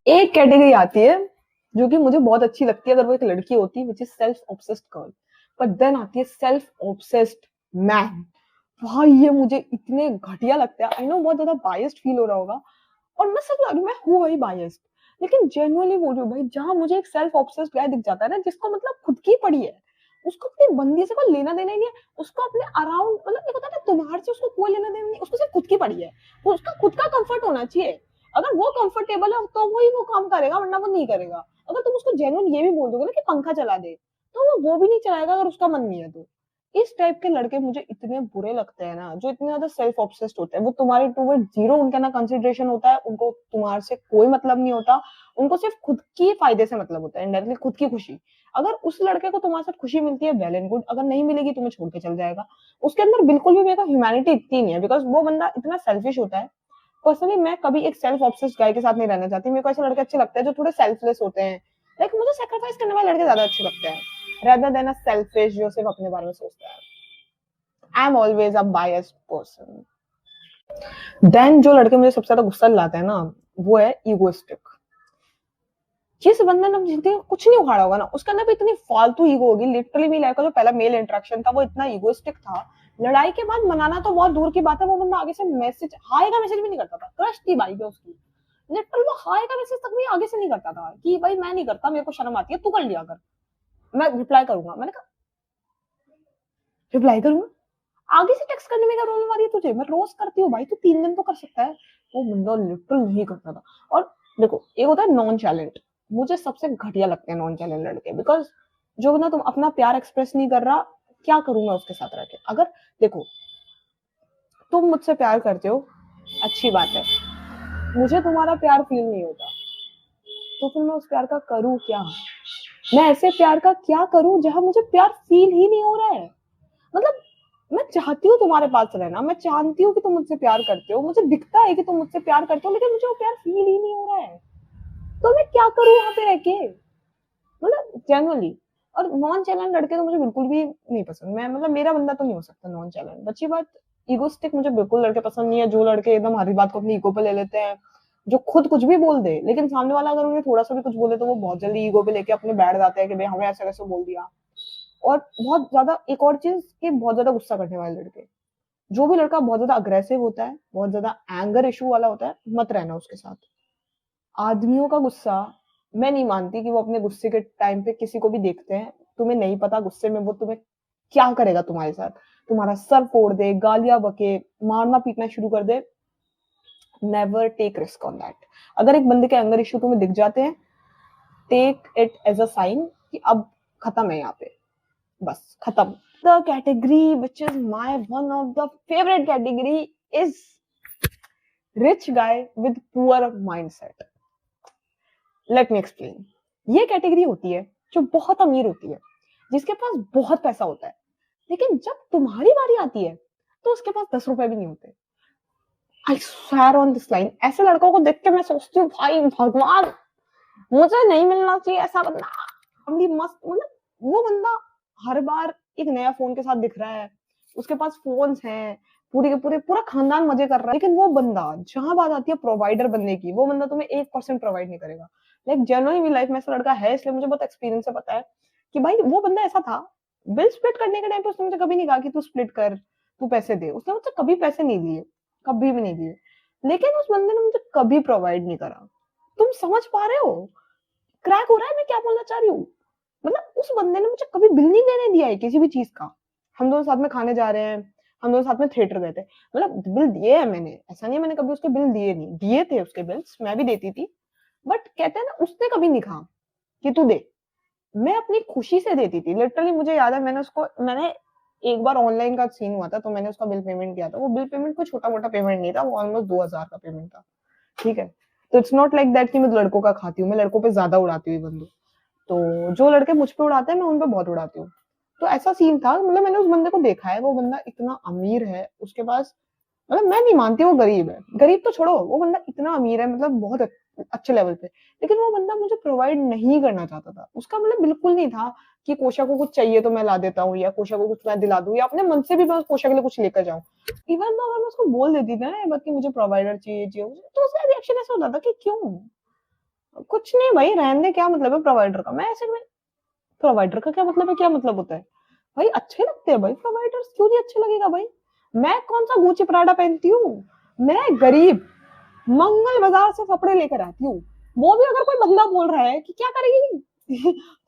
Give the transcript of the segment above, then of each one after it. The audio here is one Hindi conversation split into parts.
एक कैटेगरी आती है जो कि मुझे बहुत अच्छी लगती है अगर वो एक लड़की होती, which is self obsessed girl. But then आती है सेल्फ ऑब्सेस्ड मैन। भाई ये मुझे इतने घटिया लगते हैं। आई नो बहुत ज्यादा बायस्ड फील हो रहा होगा, और मैं सच मैं हूँ वही बायस्ड, लेकिन जेन्युइनली बोल रही हूँ भाई, जहां मुझे एक सेल्फ ऑब्सेस्ड गाय दिख जाता है ना, जिसको मतलब खुद की पड़ी है, उसको अपनी बंदी से कोई लेना देना ही नहीं है, उसको अपने अराउंड मतलब एक होता है ना, तुम्हारे से उसको कोई लेना देना नहीं, उसको सिर्फ खुद की पड़ी है, वो उसका खुद का कंफर्ट होना चाहिए। अगर वो कंफर्टेबल है तो वही वो काम करेगा, वरना वो नहीं करेगा। अगर तुम उसको जेन्युइन ये भी बोल दोगे ना कि पंखा चला दे, तो वो भी नहीं चलाएगा अगर उसका मन नहीं है तो। इस टाइप के लड़के मुझे इतने बुरे लगते हैं ना, जो इतने ज्यादा सेल्फ ऑब्सेस्ड होते हैं। वो तुम्हारे टूवर्ड जीरो उनका ना कंसिडरेशन होता है, उनको तुम्हारे से कोई मतलब नहीं होता, उनको सिर्फ खुद की फायदे से मतलब होता है, इनडायरेक्टली खुद की खुशी। अगर उस लड़के को तुम्हारे साथ खुशी मिलती है, वेल एंड गुड, अगर नहीं मिलेगी तुम्हें छोड़ के चल जाएगा। उसके अंदर बिल्कुल भी मेरे को ह्यूमैनिटी इतनी नहीं है, बिकॉज वो बंदा इतना सेल्फिश होता है। पर्सनली मैं कभी एक सेल्फ ऑब्सेस्ड गाय के साथ नहीं रहना चाहती। मेरे को ऐसे लड़के अच्छे लगते हैं जो थोड़े सेल्फलेस होते हैं। लाइक मुझे सेक्रीफाइस करने वाले लड़के ज्यादा अच्छे लगते हैं, rather than a selfish जो सिर्फ अपने बारे में सोचता है। I am always a biased person. Then जो लड़के मुझे सबसे ज्यादा गुस्सा लाते हैं ना, वो है ईगोइस्टिक। जिस बंदे ने जिंदगी में कुछ नहीं उखाड़ा होगा ना, उसके अंदर भी इतनी फालतू ईगो होगी। लिटरली मेरी लाइफ का जो पहला मेल इंटरेक्शन था वो इतना ईगोइस्टिक था। लड़ाई के बाद मनाना तो बहुत दूर की बात है, वो बंदा आगे से मैसेज, हाय का मैसेज भी नहीं करता था। क्रश थी भाई पे उसकी, लिटरल वो हाय का मैसेज तक भी आगे से नहीं करता था कि भाई मैं नहीं करता, मेरे को शर्म आती है, तू कर लिया कर, मैं रिप्लाई करूंगा। मैंने कहा रिप्लाई करूंगा, आगे से टेक्स्ट करने में क्या प्रॉब्लम आ रही है तुझे, मैं रोज करती हूँ भाई, तू 3 दिन तो कर सकता है। वो बंदा लिटरल नहीं करता था। और देखो एक होता है नॉन चैलेंट, मुझे सबसे घटिया लगते हैं नॉन चैलेंट लड़के, बिकॉज जो बंदा तुम अपना प्यार एक्सप्रेस नहीं कर रहा, क्या करूंगा उसके साथ रह के। अगर देखो तुम मुझसे प्यार करते हो, अच्छी बात है, मुझे तुम्हारा प्यार फील नहीं होता, तो फिर मैं उस प्यार का करूँ क्या? मैं ऐसे प्यार का क्या करूं जहां मुझे प्यार फील ही नहीं हो रहा है। मतलब मैं चाहती हूँ तुम्हारे पास रहना, मैं जानती हूँ कि तुम मुझसे प्यार करते हो, मुझे दिखता है कि तुम मुझसे प्यार करते हो, लेकिन मुझे वो प्यार फील ही नहीं हो रहा है। तो मैं क्या करूँ वहां पे रह के, मतलब जेन्युइनली। और नॉन चैलेंज लड़के तो मुझे बिल्कुल भी नहीं पसंद। मैं मतलब मेरा बंदा तो नहीं हो सकता नॉन चैलेंज। बच्ची बात, ईगोस्टिक मुझे बिल्कुल लड़के पसंद नहीं है, जो लड़के एकदम हर बात को अपनी ईगो पे ले लेते हैं, जो खुद कुछ भी बोल दे, लेकिन सामने वाला अगर उन्हें थोड़ा सा भी कुछ बोले तो वो बहुत जल्दी ईगो पे लेके अपने बैठ जाते हैं कि भाई हमें ऐसे कैसे बोल दिया। और बहुत ज्यादा एक और चीज कि बहुत ज्यादा गुस्सा करने वाले लड़के, जो भी लड़का बहुत ज्यादा अग्रेसिव होता है, बहुत ज्यादा एंगर इशू वाला होता है, मत रहना उसके साथ। आदमियों का गुस्सा, मैं नहीं मानती कि वो अपने गुस्से के टाइम पे किसी को भी देखते हैं। तुम्हें नहीं पता गुस्से में वो तुम्हें क्या करेगा तुम्हारे साथ, तुम्हारा सर फोड़ दे, गालियां बके, मारना पीटना शुरू कर दे। Never take risk on that. अगर एक बंदे के एंगर इशू तुम्हें दिख जाते हैं, take it as a sign कि अब खत्म है यहाँ पे, बस खत्म। The category which is my one of the favorite category is rich guy with poor mindset. Let me explain. ये कैटेगरी होती है जो बहुत अमीर होती है, जिसके पास बहुत पैसा होता है, लेकिन जब तुम्हारी बारी आती है तो उसके पास 10 रुपए भी नहीं होते। I swear on this line, ऐसे लड़कों को देख के मैं सोचती हूँ भाई भगवान, मुझे नहीं मिलना चाहिए ऐसा बंदा। बड़ी मस्त, मतलब वो बंदा हर बार एक नया फोन के साथ दिख रहा है, उसके पास फोन्स हैं, पूरे के पूरे पूरा खानदान मजे कर रहा है, लेकिन वो बंदा जहां बात आती है प्रोवाइडर बनने की, वो बंदा तुम्हें 1% प्रोवाइड नहीं करेगा। लाइक जेन्युइनली मेरी लाइफ में ऐसा लड़का है, इसलिए मुझे बहुत एक्सपीरियंस से पता है कि भाई वो बंदा ऐसा था। बिल स्प्लिट करने के टाइम पे उसने मुझे कभी नहीं कहा कि तू स्प्लिट कर, तू पैसे दे, उसने मुझसे कभी पैसे नहीं दिए, कभी भी नहीं दिए। लेकिन उस बंदे ने मुझे कभी प्रोवाइड नहीं करा। तुम समझ पा रहे हो, क्रैक हो रहा है मैं क्या बोलना चाह रही हूँ? मतलब उस बंदे ने मुझे कभी बिल नहीं देने दिया है किसी भी चीज का। हम दोनों साथ में खाने जा रहे हैं, हम दोनों साथ में थिएटर गए थे, मतलब बिल दिए है मैंने, ऐसा नहीं मैंने कभी उसके बिल दिए नहीं, दिए थे उसके बिल्स, मैं भी देती थी। बट कहते हैं ना, उसने कभी नहीं कहा कि तू दे, मैं अपनी खुशी से देती थी। लिटरली मुझे याद है, मैंने एक बार ऑनलाइन का सीन हुआ था, तो मैंने उसका बिल पेमेंट किया था। वो बिल पेमेंट कोई छोटा मोटा पेमेंट नहीं था, वो ऑलमोस्ट 2000 का पेमेंट था। ठीक है, तो इट्स नॉट लाइक दैट कि मैं लड़कों का खाती हूँ, मैं लड़कों पे ज्यादा उड़ाती हुई बंदू। तो जो लड़के मुझ पे उड़ाते हैं मैं उन पे बहुत उड़ाती हूँ। तो ऐसा सीन था, मतलब मैंने उस बंदे को देखा है, वो बंदा इतना अमीर है, उसके पास, मतलब मैं नहीं मानती वो गरीब है, गरीब तो छोड़ो, वो बंदा इतना अमीर है, मतलब बहुत अच्छे लेवल पे। लेकिन वो बंदा मुझे प्रोवाइड नहीं करना चाहता था। उसका मतलब बिल्कुल नहीं था कि कोशा को कुछ चाहिए तो मैं ला देता हूँ, या कोशा को कुछ मैं दिला दूं, या अपने मन से भी मैं कोशा के लिए कुछ लेकर जाऊं। इवन तो अगर मैं उसको बोल देती थी ना ये बात कि मुझे प्रोवाइडर चाहिए चाहिए, तो उसका रिएक्शन ऐसा होता था कि क्यों, कुछ नहीं भाई, रहने दे, क्या मतलब है प्रोवाइडर का? मैं ऐसे में, प्रोवाइडर का क्या मतलब है, क्या मतलब होता है भाई? अच्छे लगते हैं भाई प्रोवाइडर्स, क्यों नहीं अच्छे लगेगा भाई? मैं कौन सा गुची पराठा पहनती हूँ? मैं गरीब मंगल बाजार से कपड़े लेकर आती हूँ। वो भी अगर कोई बंदा बोल रहा है कि क्या करेगी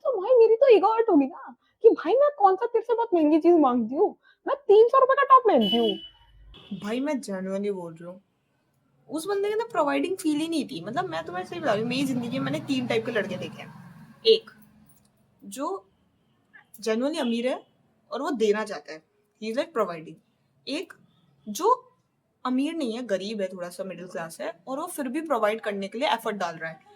तो भाई मेरी तो ईगो हर्ट होगी ना, कि भाई मैं कौन सा तेरे से बहुत महंगी चीज मांगती हूँ? मैं 300 रुपए का टॉप पहनती हूँ। भाई मैं जेन्युइनली बोल रही हूँ, उस बंदे के अंदर प्रोवाइडिंग फील ही नहीं थी। मतलब मैं तुम्हें सही बता रही हूँ, मेरी जिंदगी में मैंने 3 टाइप के लड़के देखे हैं। एक जो जेन्युइनली अमीर है और वो देना चाहता है, ही इज लाइक प्रोवाइडिंग। एक जो अमीर नहीं है, गरीब है, थोड़ा सा मिडिल क्लास है, और वो फिर भी प्रोवाइड करने के लिए एफर्ट डाल रहा है।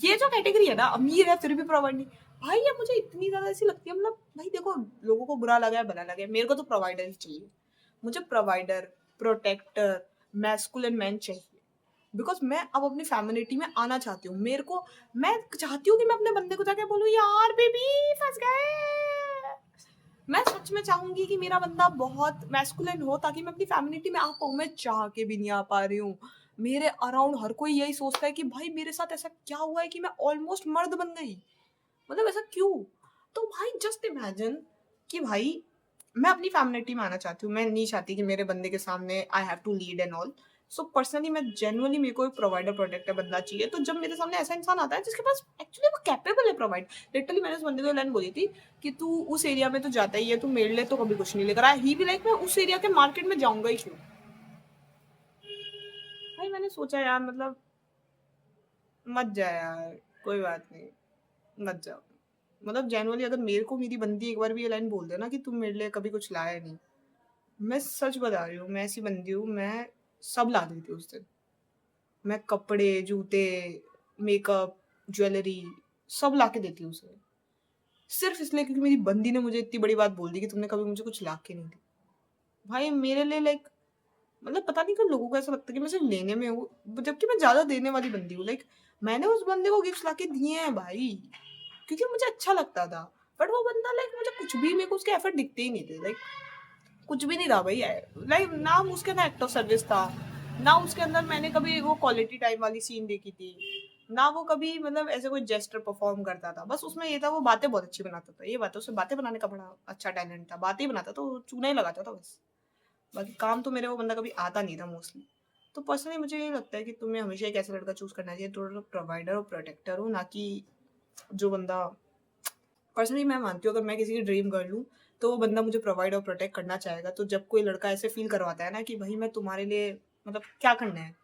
ये जो कैटेगरी है ना, अमीर है फिर भी प्रोवाइड नहीं, भाई ये मुझे इतनी ज्यादा ऐसी लगती है। मतलब भाई देखो, लोगों को बुरा लगा है भला लगा है, मेरे को तो प्रोवाइडर ही चाहिए। मुझे प्रोवाइडर, प्रोटेक्टर, मैस्कुलिन मैन चाहिए। बिकॉज मैं अब अपनी फैमिलिटी में आना चाहती हूँ। मेरे को, मैं चाहती हूँ कि मैं अपने बंदे को जाके बोलूँ, यार बेबी फंस गए। मैं सच में चाहूंगी कि मेरा बंदा बहुत मैस्कुलिन हो, ताकि मैं अपनी फैमिलिटी में आ पाऊँ। मैं चाह के भी नहीं आ पा रही हूँ। मेरे अराउंड हर कोई यही सोचता है कि भाई मेरे साथ ऐसा क्या हुआ है कि मैं ऑलमोस्ट मर्द बन गई। मतलब ऐसा क्यों? तो भाई जस्ट इमेजिन कि भाई मैं अपनी फैमिलिटी में आना चाहती हूँ। मैं नहीं चाहती कि मेरे बंदे के सामने I have to lead and all. So personally मैं जेन्युइनली, मेरे को एक प्रोवाइडर प्रोटेक्टर बंदा चाहिए। तो जब मेरे सामने ऐसा इंसान आता है जिसके पास एक्चुअली वो कैपेबल है प्रोवाइड, लिटरली मैंने उस बंदे को लाइन बोली थी कि तू उस एरिया में तो जाता ही है, तू मेरे लिए तो कभी कुछ नहीं लेकर आया। ही भी लाइक, मैं उस एरिया के मार्केट में जाऊंगा ही क्यों? भाई मैंने सोचा यार, मतलब मत जा यार, कोई बात नहीं, मत जाओ। मतलब जेनुअली अगर मेरे को मेरी बंदी एक बार भी ये लाइन बोल देना कि तुम मेरे लिए कभी कुछ लाया नहीं, मैं सच बता रही हूँ, मैं ऐसी बंदी हूँ, मैं सब ला देती हूँ उस दिन। मैं कपड़े, जूते, मेकअप, ज्वेलरी सब ला के देती हूँ उसे, सिर्फ इसलिए क्योंकि मेरी बंदी ने मुझे इतनी बड़ी बात बोल दी कि तुमने कभी मुझे कुछ ला के नहीं दी। भाई मेरे लिए लाइक, मतलब पता नहीं क्यों लोगों को ऐसा लगता है कि मैं सिर्फ लेने में हूँ, जबकि मैं ज्यादा देने वाली बंदी हूँ। लाइक मैंने उस बंदे को गिफ्ट ला के दिए हैं भाई, क्योंकि मुझे अच्छा लगता था। बट वो बंदा लाइक, मुझे कुछ भी, मेरे को उसके एफर्ट दिखते ही नहीं थे। लाइक कुछ भी नहीं था भाई। लाइक ना उसके अंदर एक्ट ऑफ सर्विस था, ना उसके अंदर मैंने कभी वो क्वालिटी टाइम वाली सीन देखी थी, ना वो कभी मतलब ऐसे कोई जेस्टर परफॉर्म करता था। बस उसमें ये था, वो बातें बहुत अच्छी बनाता था। ये बात है, उसे बातें बनाने का बड़ा अच्छा टैलेंट था। बातें ही बनाता था, वो चूना ही लगाता था बस। बाकी काम तो मेरे वो बंदा कभी आता नहीं था मोस्टली। तो पर्सनली मुझे ये लगता है कि तुम्हें हमेशा एक ऐसा लड़का चूज करना चाहिए जो प्रोवाइडर और प्रोटेक्टर हो, ना कि जो बंदा, पर्सनली मैं मानती हूँ अगर मैं किसी की ड्रीम गर्ल हूँ तो वो बंदा मुझे प्रोवाइड और प्रोटेक्ट करना चाहेगा। तो जब कोई लड़का ऐसे फील करवाता है ना कि भाई मैं तुम्हारे लिए मतलब क्या करना है,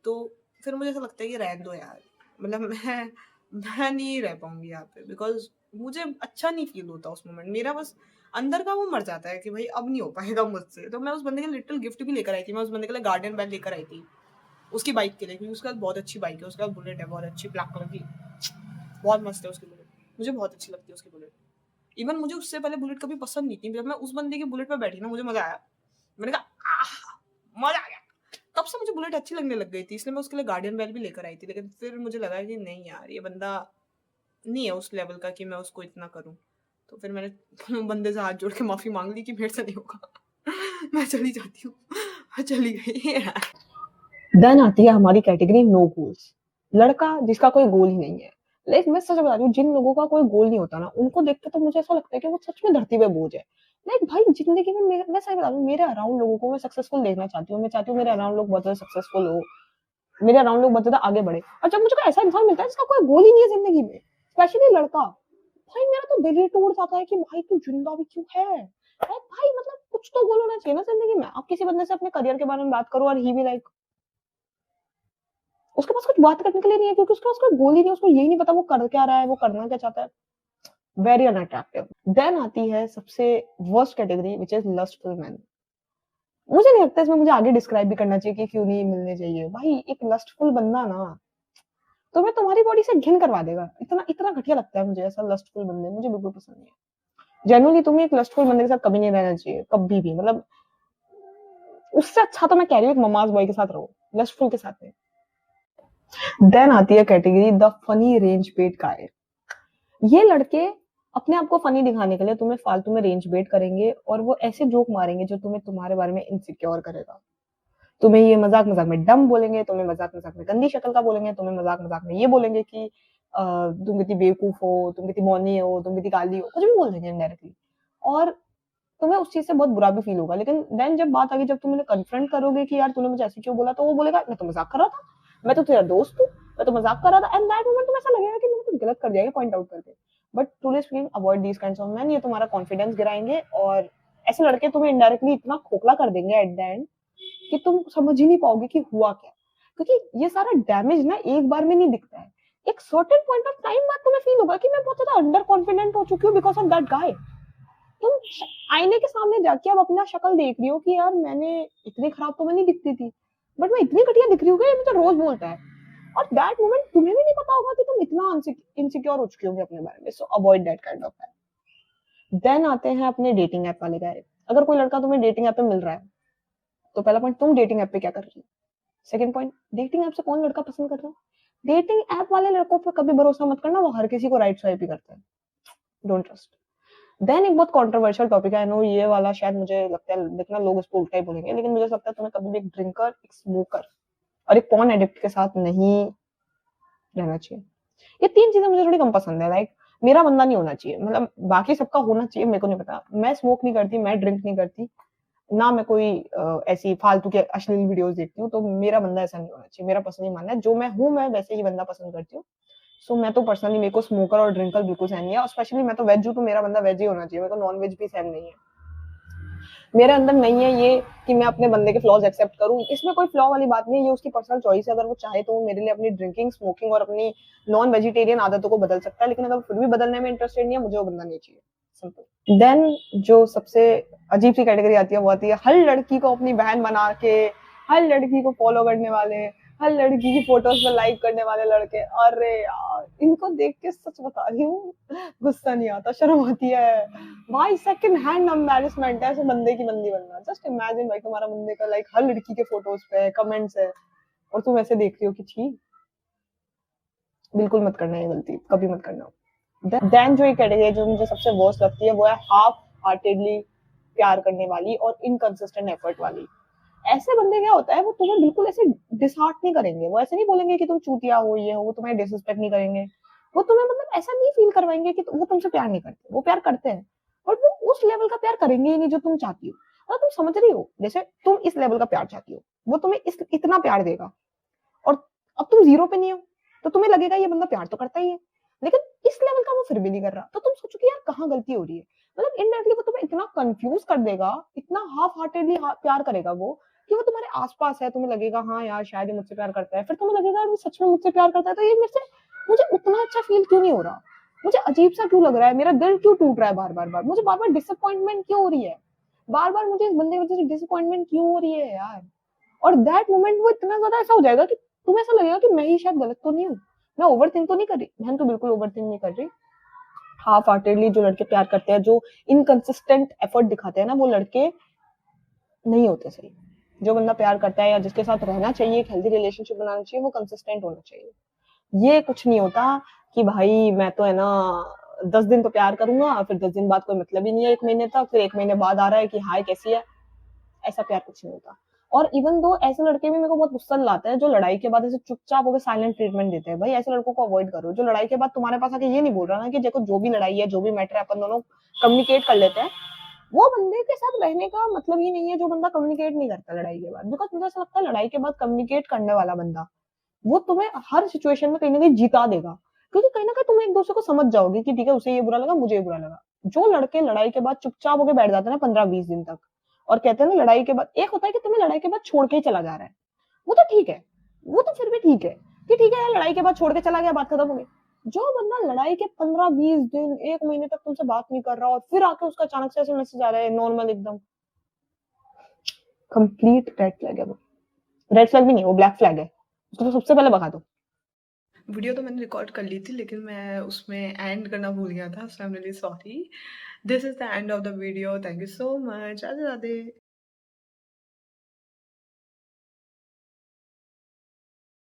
तो फिर मुझे ऐसा लगता है कि रहने दो यार। मतलब मैं नहीं रह पाऊंगी यहाँ पे, बिकॉज मुझे अच्छा नहीं फील होता उस मोमेंट। मेरा बस अंदर का वो मर जाता है कि भाई अब नहीं हो पाएगा मुझसे। तो मैं उस बंदे के लिटिल गिफ्ट भी लेकर आई थी। मैं उस बंदे के लिए गार्डन बैग लेकर आई थी, उसकी बाइक के लिए, क्योंकि उसके पास बहुत अच्छी बाइक है। उसके पास बुलेट है, बहुत अच्छी ब्लैक कलर की, बहुत मस्त है उसकी बुलेट। मुझे बहुत अच्छी लगती है उसकी बुलेट। इवन मुझे उससे पहले बुलेट कभी पसंद नहीं थी। जब मैं उस बंदे की बुलेट पर बैठी ना, मुझे मजा आया। मैंने कहा मजा आ गया। तब से मुझे बुलेट अच्छी लगने लग गई थी, इसलिए मैं उसके लिए गार्डियन बेल भी लेकर आई थी। लेकिन फिर मुझे लगा कि नहीं यार, ये बंदा नहीं है उस लेवल का कि मैं उसको इतना करूं। तो फिर मैंने बंदे से हाथ जोड़ के माफी मांग ली कि मेरे से नहीं होगा। मैं चली जाती हूँ। मैं चली गई यार। देन आती है हमारी कैटेगरी नो गोल्स, लड़का जिसका कोई गोल ही नहीं है। लाइक मैं सच बता रही हूँ, जिन लोगों का कोई गोल नहीं होता ना, उनको देख के तो मुझे ऐसा लगता है कि वो सच में धरती पे बोझ है। लाइक भाई जिंदगी में मैं सही बता रही हूँ, मेरे अराउंड लोगों को मैं सक्सेसफुल देखना चाहती हूँ। मैं चाहती हूँ मेरे अराउंड लोग बहुत ज्यादा सक्सेसफुल हो, मेरे अराउंड लोग बहुत ज्यादा आगे बढ़े। और जब मुझे कोई ऐसा इंसान मिलता है जिसका कोई गोल ही नहीं है जिंदगी में, स्पेशली लड़का, भाई मेरा तो दिल ही टूट जाता है कि भाई तू जिंदा भी क्यों है। भाई मतलब कुछ तो गोल होना चाहिए ना जिंदगी में। आप किसी बंदे से अपने करियर के बारे में बात करो और ही भी लाइक, उसके पास कुछ बात करने के लिए नहीं है, क्योंकि उसके पास कोई गोल ही नहीं है। उसको यही नहीं पता वो कर क्या रहा है, वो करना क्या चाहता है। Very unattractive. देन आती है सबसे worst category which is lustful man. मुझे नहीं लगता इसमें मुझे आगे डिस्क्राइब भी करना चाहिए कि क्यों नहीं मिलने चाहिए। भाई एक लस्टफुल बंदा ना तुम्हें तुम्हारी बॉडी से घिन करवा देगा। इतना इतना घटिया लगता है मुझे ऐसा लस्टफुल बंदे, मुझे बिल्कुल पसंद नहीं है। जेन्युइनली तुम्हें एक लस्टफुल बंदे के साथ कभी नहीं रहना चाहिए, कभी भी। मतलब उससे अच्छा तो मैं कह रही हूँ ममाज बॉय के साथ रहो, लस्टफुल के साथ नहीं। देन आती है category the funny range paid guy. ये लड़के अपने आप को फनी दिखाने के लिए तुम्हें फालतू में रेंज बेट करेंगे और वो ऐसे जोक मारेंगे जो तुम्हें तुम्हारे बारे में इनसिक्योर करेगा। तुम्हें ये मज़ाक-मज़ाक में डम्ब बोलेंगे, तुम्हें मज़ाक-मज़ाक में गंदी शक्ल का बोलेंगे, तुम्हें मज़ाक-मज़ाक में ये बोलेंगे कि तुम कितनी बेवकूफ़ हो, तुम कितनी मौनी हो, तुम कितनी काली हो, कुछ भी बोल देंगे इनडायरेक्टली। और तुम्हें उस चीज़ से बहुत बुरा भी फ़ील होगा, लेकिन देन जब बात आएगी, जब तुम उन्हें कन्फ्रंट करोगे कि यार तूने मुझे ऐसे क्यों बोला, तो वो बोलेगा मैं तो मज़ाक कर रहा था, मैं तो तेरा दोस्त हूँ, मैं तो मज़ाक कर रहा था, एंड दैट मोमेंट तुम्हें ऐसा लगेगा कि मैंने कुछ गलत कर दिया है पॉइंट आउट करके। But truly speaking avoid these kinds of main, ये तुम्हारा कॉन्फिडेंस गिराएँगे और ऐसे लड़के तुम्हें इनडायरेक्टली इतना खोखला कर देंगे एट द एंड कि तुम समझ ही नहीं पाओगे कि हुआ क्या। क्योंकि ये सारा डैमेज ना एक बार में नहीं दिखता है। एक सर्टेन पॉइंट ऑफ टाइम बाद तुम्हें फ़ील होगा कि मैं बहुत ज़्यादा अंडर कॉन्फिडेंट हो चुकी हूँ बिकॉज़ ऑफ दैट गाय। तुम आईने के सामने जाके अब अपना शक्ल देख रही हो कि यार मैंने इतनी खराब तो मैं नहीं दिखती थी, बट मैं इतनी घटिया दिख रही हूँ कि ये मुझे रोज बोलता है। और दैट मोमेंट तुम्हें भी नहीं पता होगा कि तुम इतना इनसिक्योर हो चुकी होगी अपने बारे में। So avoid that kind of time. Then आते हैं अपने डेटिंग ऐप वाले गाय। अगर कोई लड़का तुम्हें डेटिंग ऐप पे मिल रहा है, तो पहला पॉइंट, तुम डेटिंग ऐप पे क्या कर रही हो? सेकंड पॉइंट, डेटिंग ऐप से कौन लड़का पसंद कर रहा है? डेटिंग ऐप वाले लड़कों पे कभी भरोसा मत करना, वो हर किसी को राइट स्वाइप ही करते हैं। Don't trust. देन एक बहुत कंट्रोवर्शियल टॉपिक है, आई नो ये वाला शायद मुझे लगता है देखना लोग इसको उल्टा ही बोलेंगे, लेकिन मुझे लगता है तुम्हें कभी भी एक ड्रिंकर, एक स्मोकर और एक पॉर्न एडिक्ट के साथ नहीं रहना चाहिए। ये तीन चीजें मुझे थोड़ी कम पसंद है। लाइक मेरा बंदा नहीं होना चाहिए, मतलब बाकी सबका होना चाहिए, मेरे को नहीं पता। मैं स्मोक नहीं करती, मैं ड्रिंक नहीं करती, ना मैं कोई ऐसी फालतू के अश्लील वीडियोस देखती हूँ, तो मेरा बंदा ऐसा नहीं होना चाहिए। मेरा पर्सनली मानना है, जो मैं हूँ मैं वैसे ही बंदा पसंद करती हूँ। सो मैं तो पर्सनली, मेरे को स्मोकर और ड्रिंकर बिल्कुल सहन नहीं है, और स्पेशली मैं तो वेज हूँ, तो मेरा बंदा वेज ही होना चाहिए, मेरे को नॉन वेज भी सहन नहीं है। मेरे अंदर नहीं है ये कि मैं अपने बंदे के फ्लॉज एक्सेप्ट करूं, इसमें कोई फ्लॉ वाली बात नहीं है, ये उसकी पर्सनल चॉइस है। अगर वो चाहे तो वो मेरे लिए अपनी ड्रिंकिंग, स्मोकिंग और अपनी नॉन वेजिटेरियन आदतों को बदल सकता है, लेकिन अगर फिर भी बदलने में इंटरेस्टेड नहीं है, मुझे वो बंदा नहीं चाहिए। सिंपल। देन जो सबसे अजीब सी कैटेगरी आती है, वो आती है हर लड़की को अपनी बहन बना के, हर लड़की को फॉलो करने वाले, हर लड़की की फोटोज पर लाइक करने वाले लड़के। अरे यार, इनको देख के सच बता रही हूँ, गुस्सा नहीं आता, शर्म आती है भाई। सेकंड हैंड एम्बैरेसमेंट है ऐसे बंदे की बंदी बनना। जस्ट इमेजिन भाई, तुम्हारा बंदे का लाइक हर लड़की के फोटोज पे कमेंट्स है, और तुम ऐसे देख रही हो कि छी। बिल्कुल मत करना ये गलती, कभी मत करना। देन जो एक कैटेगरी जो मुझे सबसे वर्स्ट लगती है, वो है हाफ हार्टेडली प्यार करने वाली और इनकंसिस्टेंट एफर्ट वाली। ऐसे बंदे क्या होता है, वो तुम्हें बिल्कुल ऐसे डिसहार्ट नहीं करेंगे, वो ऐसे नहीं बोलेंगे कि तुम चूतिया हो, ये हो, वो तुम्हें डिसरिस्पेक्ट नहीं करेंगे, वो तुम्हें मतलब ऐसा नहीं फील करवाएंगे कि वो तुमसे प्यार नहीं करते, वो प्यार करते हैं, बट वो उस लेवल का प्यार करेंगे ही नहीं जो तुम चाहती हो। अगर तुम समझ रही हो, जैसे तुम इस लेवल का प्यार चाहती हो, वो तुम्हें इस इतना प्यार देगा, और अब तुम जीरो पे नहीं हो, तो तुम्हें लगेगा ये बंदा प्यार तो करता ही है, लेकिन इस लेवल का वो फिर भी नहीं कर रहा, तो तुम सोचो कि यार कहाँ गलती हो रही है। मतलब इनडायरेक्टली वो तुम्हें इतना कंफ्यूज कर देगा, इतना हाफ हार्टेडली प्यार करेगा वो, कि वो तुम्हारे आसपास है, तुम्हें लगेगा हाँ यार शायद ये मुझसे प्यार करता है, फिर तुम्हें लगेगा यार सच में मुझसे प्यार करता है, तो ये मेरे से, मुझे उतना अच्छा फील क्यों नहीं हो रहा, मुझे अजीब सा क्यों लग रहा है, मेरा दिल क्यों टूट रहा है बार बार बार, मुझे बार बार डिसअपॉइंटमेंट क्यों हो रही है, बार बार मुझे इस बंदे की वजह से डिसअपॉइंटमेंट क्यों हो रही है यार। और दैट मोमेंट वो इतना ज्यादा ऐसा हो जाएगा कि तुम्हें ऐसा लगेगा कि मैं ही शायद गलत तो नहीं हूँ, मैं ओवर थिंक तो नहीं कर रही। मैं तो बिल्कुल ओवर थिंक नहीं कर रही। हाफ हार्टेडली जो लड़के प्यार करते हैं, जो इनकंसिस्टेंट एफर्ट दिखाते हैं ना, वो लड़के नहीं होते सही। जो बंदा प्यार करता है या जिसके साथ रहना चाहिए, एक हेल्दी रिलेशनशिप बनाना चाहिए, वो कंसिस्टेंट होना चाहिए। ये कुछ नहीं होता कि भाई मैं तो है ना 10 दिन तो प्यार करूंगा, फिर 10 दिन बाद कोई मतलब ही नहीं है, 1 महीने तक, फिर 1 महीने बाद आ रहा है कि हाय कैसी है। ऐसा प्यार कुछ नहीं होता। और इवन दो ऐसे लड़के भी मेरे को बहुत गुस्सा लाता है, जो लड़ाई के बाद ऐसे चुपचाप होकर साइलेंट ट्रीटमेंट देते हैं। भाई ऐसे लड़कों को अवॉइड करो, जो लड़ाई के बाद तुम्हारे पास आके ये नहीं बोल रहा ना कि देखो जो भी लड़ाई है, जो भी मैटर है, अपन दोनों कम्युनिकेट कर लेते हैं। वो बंदे के साथ रहने का मतलब ही नहीं है जो बंदा कम्युनिकेट नहीं करता लड़ाई के बाद। बिकॉज मुझे ऐसा लगता है लड़ाई के बाद कम्युनिकेट करने वाला बंदा, वो तुम्हें हर सिचुएशन में कहीं ना कहीं जीता देगा, क्योंकि कहीं ना कहीं तुम एक दूसरे को समझ जाओगे कि ठीक है उसे ये बुरा लगा, मुझे ये बुरा लगा। जो लड़के लड़ाई के बाद चुपचाप होकर बैठ जाते हैं ना 15-20 दिन तक, और कहते हैं ना लड़ाई के बाद, एक होता है कि तुम्हें लड़ाई के बाद छोड़ के ही चला जा रहा है, वो तो ठीक है, वो तो फिर भी ठीक है कि ठीक है यार लड़ाई के बाद छोड़ के चला गया, बात खत्म हो गई। जो बंदा लड़ाई के 15-20 दिन, 1 महीने तक तुमसे बात नहीं कर रहा, और फिर आके उसका अचानक से ऐसे मैसेज आ रहा है नॉर्मल एकदम, कंप्लीट रेड फ्लैग है वो। रेड फ्लैग भी नहीं, वो ब्लैक फ्लैग है, उसको तो सबसे पहले भगा दो। वीडियो तो मैंने रिकॉर्ड कर ली थी, लेकिन मैं उसमें एंड करना भूल गया था, so I am really sorry. This is the end of the video. Thank you so much. Radhe Radhe.